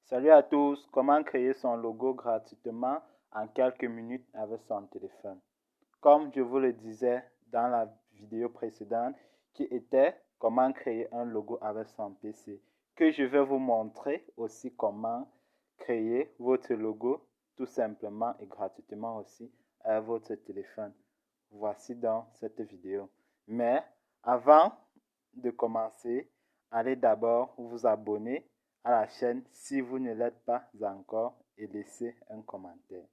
Salut à tous, comment créer son logo gratuitement en quelques minutes avec son téléphone. Comme je vous le disais dans la vidéo précédente, qui était comment créer un logo avec son PC, que je vais vous montrer aussi comment créer votre logo tout simplement et gratuitement aussi avec votre téléphone. Voici dans cette vidéo. Mais avant de commencer, allez d'abord vous abonner à la chaîne si vous ne l'êtes pas encore et laissez un commentaire.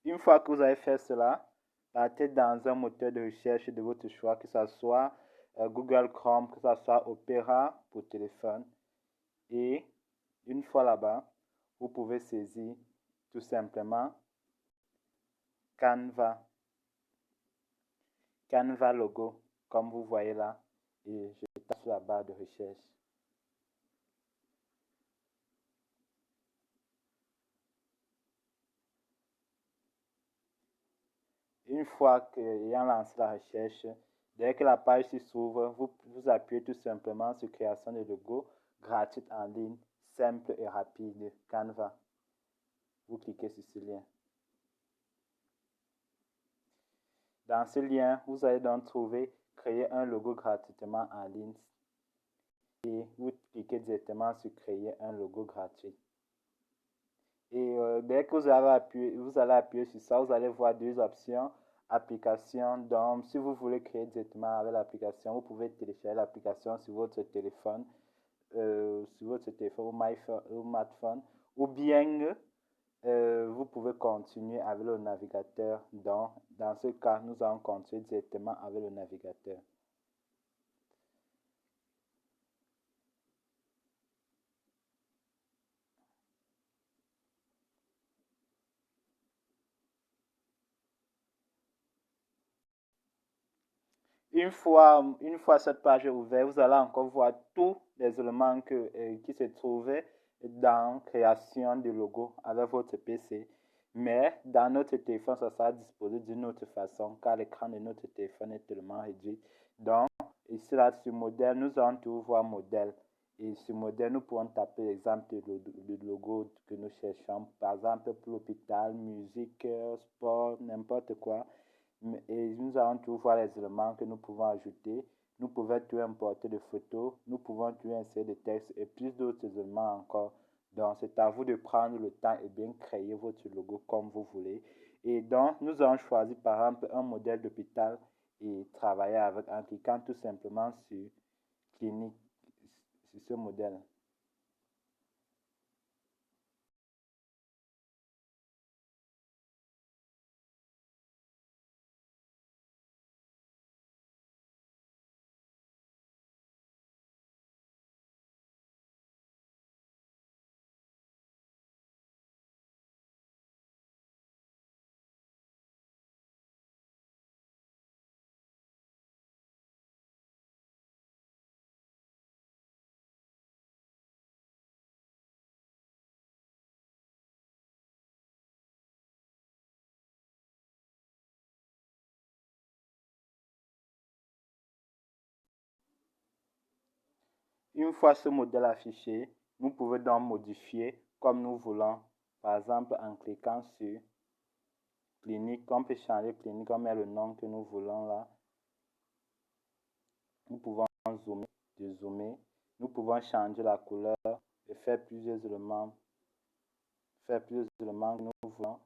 Une fois que vous avez fait cela, partez dans un moteur de recherche de votre choix, que ce soit Google Chrome, que ce soit Opera pour téléphone. Et une fois là-bas, vous pouvez saisir tout simplement Canva. Canva logo, comme vous voyez là, et je tape sur la barre de recherche. Une fois qu'ayant lancé la recherche, dès que la page s'ouvre, vous appuyez tout simplement sur création de logo gratuite en ligne, simple et rapide, Canva. Vous cliquez sur ce lien. Dans ce lien, vous allez donc trouver créer un logo gratuitement en ligne et vous cliquez directement sur créer un logo gratuit. Et dès que vous allez appuyer sur ça, vous allez voir deux options. Application. Donc, si vous voulez créer directement avec l'application, vous pouvez télécharger l'application sur votre téléphone, ou smartphone, ou bien vous pouvez continuer avec le navigateur. Donc, dans ce cas, nous allons continuer directement avec le navigateur. Une fois cette page ouverte, vous allez encore voir tous les éléments qui se trouvaient dans création du logo avec votre PC. Mais dans notre téléphone, ça sera disposé d'une autre façon car l'écran de notre téléphone est tellement réduit. Donc, ici là, sur modèle, nous allons tout voir modèle. Et sur modèle, nous pouvons taper l'exemple de logo que nous cherchons. Par exemple, pour l'hôpital, musique, sport, n'importe quoi. Et nous allons tout voir les éléments que nous pouvons ajouter. Nous pouvons tout importer des photos, nous pouvons tout insérer des textes et plus d'autres éléments encore. Donc, c'est à vous de prendre le temps et bien créer votre logo comme vous voulez. Et donc, nous allons choisir par exemple un modèle d'hôpital et travailler avec en cliquant tout simplement sur clinique, sur ce modèle. Une fois ce modèle affiché, nous pouvons donc modifier comme nous voulons. Par exemple, en cliquant sur clinique, on peut changer clinique, on met le nom que nous voulons là. Nous pouvons zoomer, dézoomer. Nous pouvons changer la couleur et faire plusieurs éléments que nous voulons.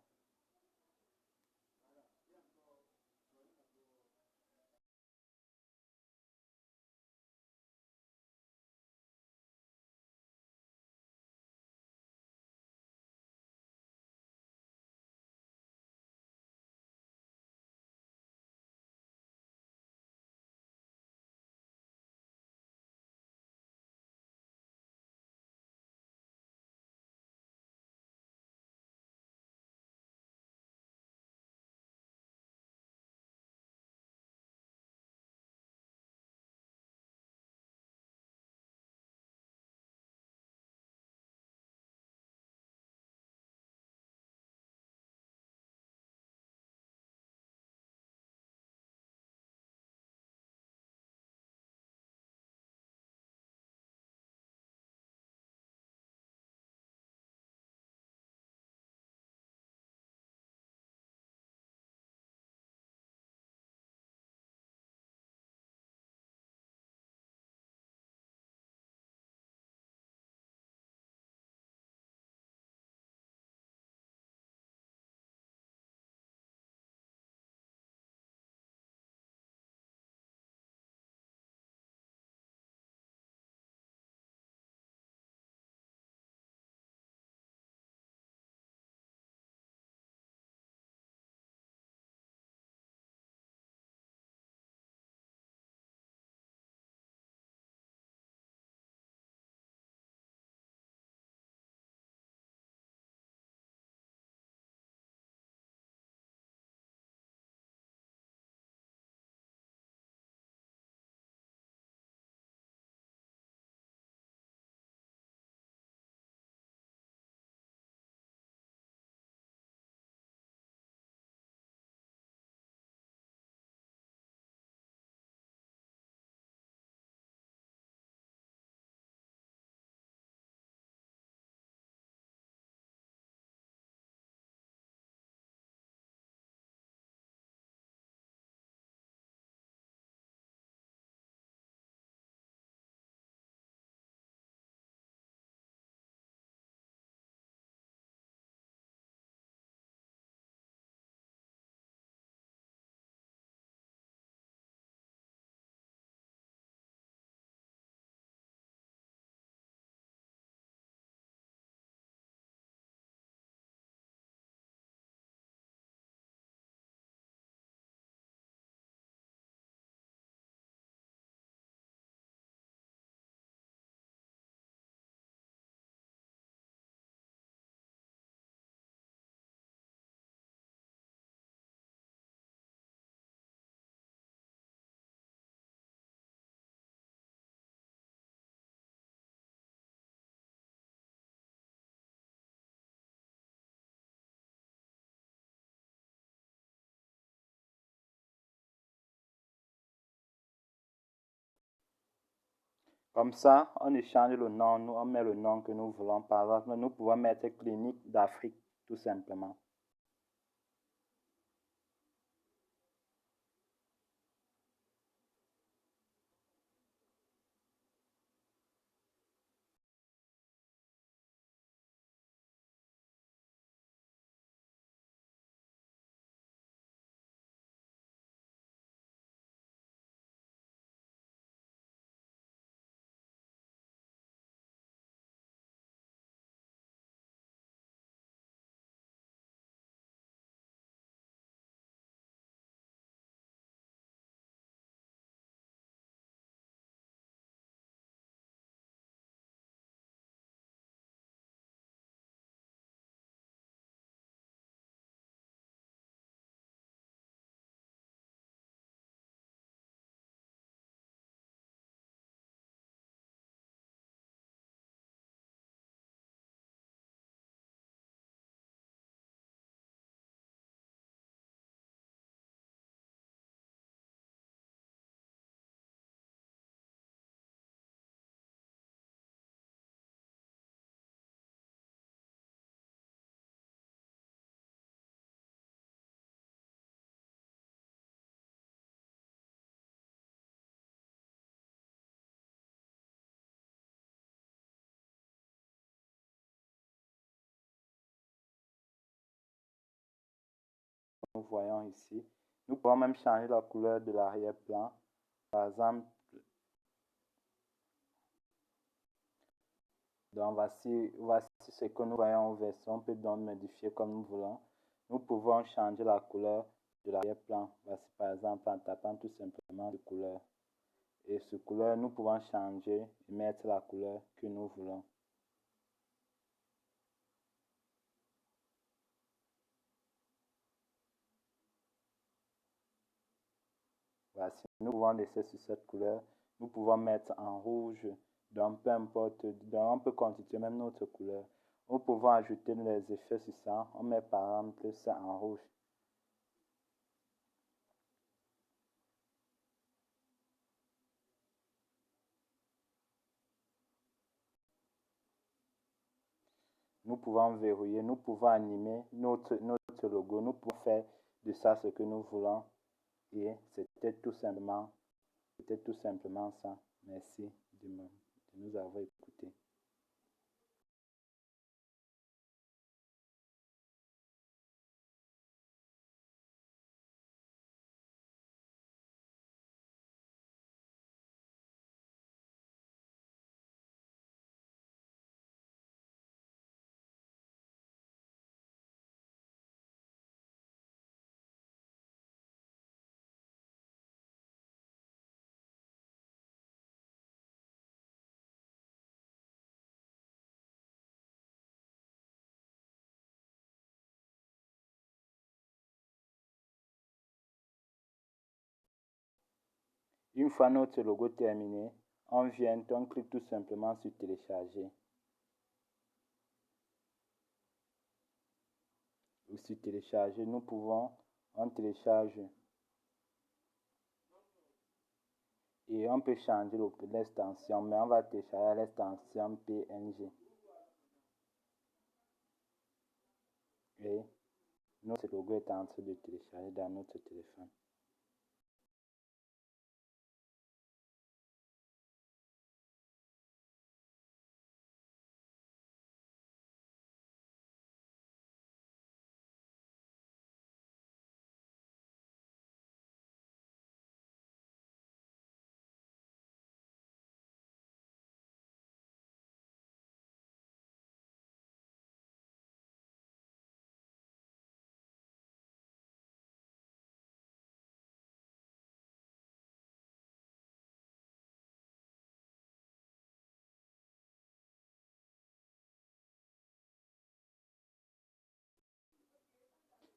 Comme ça, on échange le nom, nous, on met le nom que nous voulons. Par exemple, nous pouvons mettre Clinique d'Afrique, tout simplement. Nous voyons ici. Nous pouvons même changer la couleur de l'arrière-plan. Par exemple, donc voici ce que nous voyons en version. On peut donc modifier comme nous voulons. Nous pouvons changer la couleur de l'arrière-plan. Voici par exemple en tapant tout simplement de couleur. Et ce couleur, nous pouvons changer et mettre la couleur que nous voulons. Voici, nous pouvons laisser sur cette couleur. Nous pouvons mettre en rouge, donc peu importe, donc on peut constituer même notre couleur. Nous pouvons ajouter les effets sur ça. On met par exemple ça en rouge. Nous pouvons verrouiller, nous pouvons animer notre logo, nous pouvons faire de ça ce que nous voulons. Et c'était tout simplement ça. Merci de nous avoir écoutés. Une fois notre logo terminé, on clique tout simplement sur télécharger. Ou sur télécharger, on télécharge et on peut changer l'extension, mais on va télécharger l'extension PNG. Et notre logo est en train de télécharger dans notre téléphone.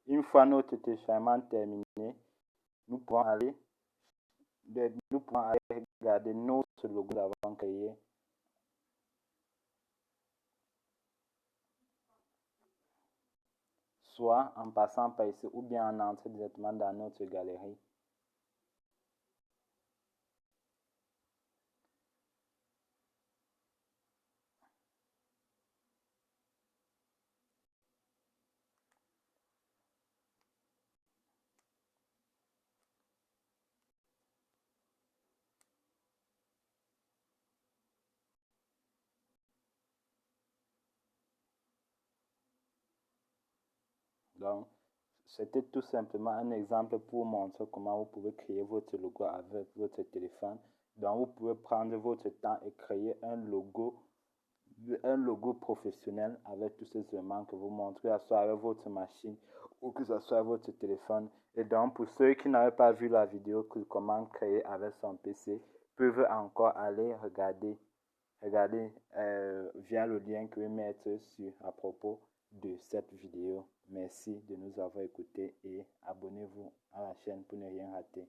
Une fois notre téléchargement terminé, nous pouvons aller, nous pouvons aller regarder notre logo d'avant créé. Soit en passant par ici ou bien en entrant directement dans notre galerie. Donc, c'était tout simplement un exemple pour montrer comment vous pouvez créer votre logo avec votre téléphone. Donc, vous pouvez prendre votre temps et créer un logo professionnel avec tous ces éléments que vous montrez, que ce soit avec votre machine ou que ce soit votre téléphone. Et donc, pour ceux qui n'avaient pas vu la vidéo de comment créer avec son PC, peuvent encore aller regarder via le lien que je vais mettre à propos de cette vidéo. Merci de nous avoir écoutés et abonnez-vous à la chaîne pour ne rien rater.